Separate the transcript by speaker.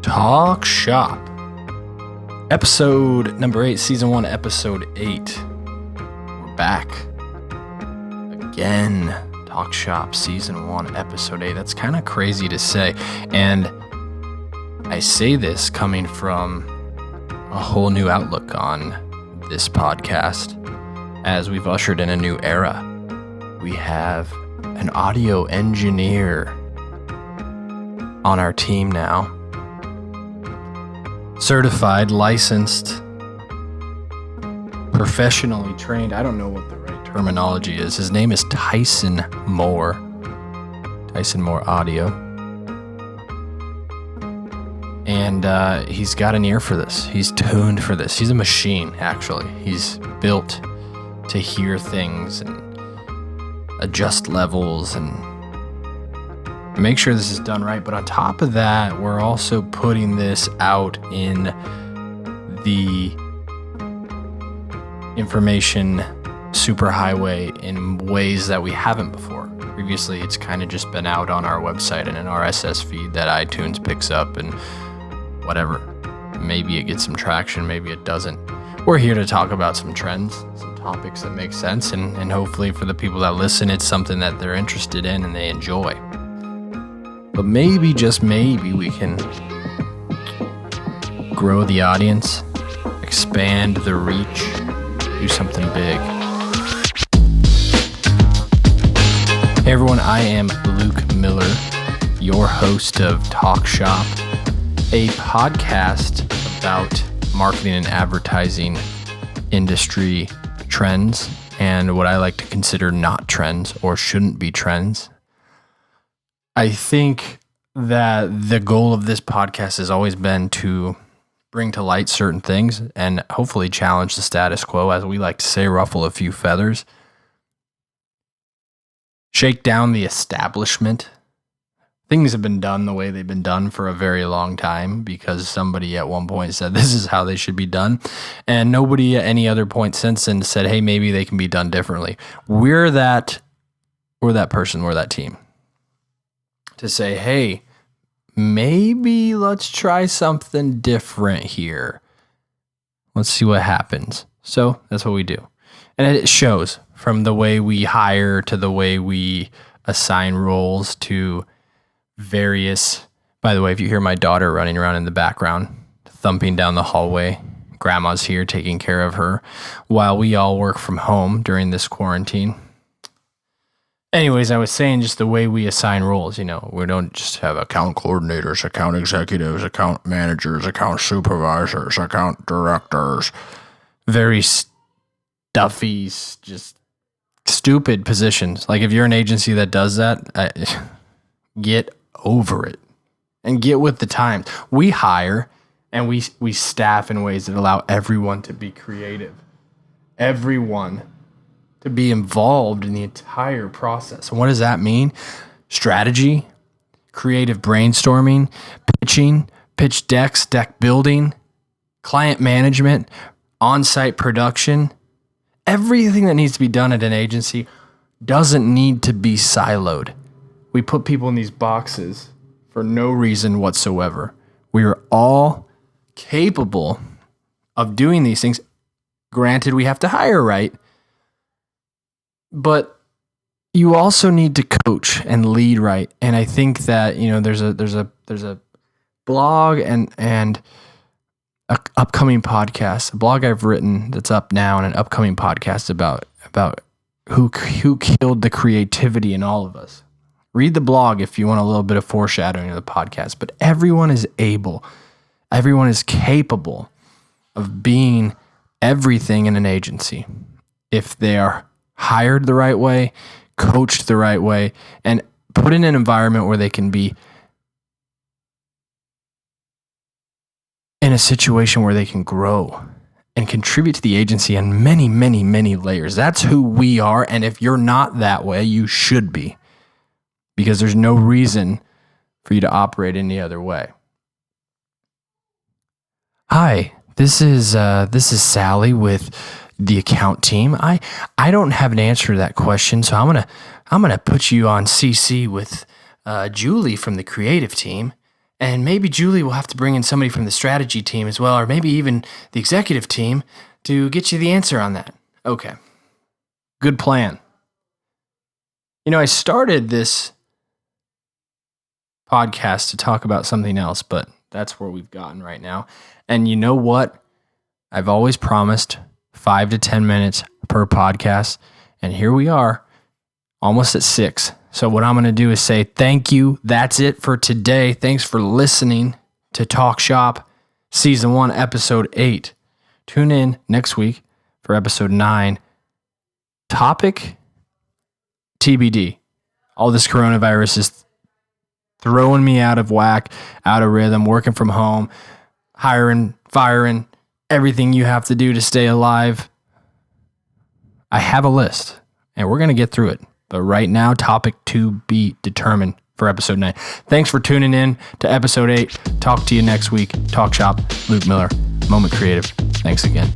Speaker 1: Talk Shop. Episode number 8, Season 1, Episode 8. We're back. Again. Talk Shop, Season 1, Episode 8. That's kind of crazy to say. And I say this coming from a whole new outlook on this podcast, as we've ushered in a new era. We have an audio engineer on our team now. Certified, licensed, professionally trained. I don't know what the right terminology is. His name is Tyson Moore. Tyson Moore Audio. And he's got an ear for this. He's tuned for this. He's a machine, actually. He's built to hear things and adjust levels and make sure this is done right. But on top of that, we're also putting this out in the information superhighway in ways that we haven't before. Previously, it's kind of just been out on our website in an RSS feed that iTunes picks up and whatever. Maybe it gets some traction, maybe it doesn't. We're here to talk about some trends, some topics that make sense, and hopefully for the people that listen, it's something that they're interested in and they enjoy. But maybe, just maybe, we can grow the audience, expand the reach, do something big. Hey everyone, I am Luke Miller, your host of Talk Shop, a podcast about marketing and advertising industry trends and what I like to consider not trends or shouldn't be trends. I think that the goal of this podcast has always been to bring to light certain things and hopefully challenge the status quo, as we like to say, ruffle a few feathers, shake down the establishment. Things have been done the way they've been done for a very long time because somebody at one point said this is how they should be done. And nobody at any other point since then said, hey, maybe they can be done differently. We're that person, we're that team. To say, hey, maybe let's try something different here. Let's see what happens. So that's what we do. And it shows from the way we hire to the way we assign roles to various. By the way, if you hear my daughter running around in the background, thumping down the hallway, grandma's here taking care of her while we all work from home during this quarantine. Anyways, I was saying just the way we assign roles, we don't just have account coordinators, account executives, account managers, account supervisors, account directors, very stuffy, just stupid positions. Like if you're an agency that does that, get over it and get with the times. We hire and we staff in ways that allow everyone to be creative. Everyone to be involved in the entire process. And what does that mean? Strategy, creative brainstorming, pitching, pitch decks, deck building, client management, on-site production. Everything that needs to be done at an agency doesn't need to be siloed. We put people in these boxes for no reason whatsoever. We are all capable of doing these things. Granted, we have to hire right, but you also need to coach and lead right. And I think that there's a blog and a upcoming podcast, a blog I've written that's up now, and an upcoming podcast about who killed the creativity in all of us. Read the blog if you want a little bit of foreshadowing of the podcast. But everyone is capable of being everything in an agency if they are hired the right way, coached the right way, and put in an environment where they can be in a situation where they can grow and contribute to the agency on many, many, many layers. That's who we are. And if you're not that way, you should be. Because there's no reason for you to operate any other way. Hi, this is Sally with the account team. I don't have an answer to that question, so I'm gonna put you on CC with Julie from the creative team, And maybe Julie will have to bring in somebody from the strategy team as well, or maybe even the executive team to get you the answer on that. Okay. Good plan. I started this podcast to talk about something else, but that's where we've gotten right now. And you know what? I've always promised 5 to 10 minutes per podcast. And here we are, almost at 6. So what I'm going to do is say thank you. That's it for today. Thanks for listening to Talk Shop Season 1, Episode 8. Tune in next week for Episode 9. Topic TBD. All this coronavirus is throwing me out of whack, out of rhythm, working from home, hiring, firing, everything you have to do to stay alive. I have a list, and we're going to get through it. But right now, topic to be determined for Episode 9. Thanks for tuning in to Episode 8. Talk to you next week. Talk Shop, Luke Miller, Moment Creative. Thanks again.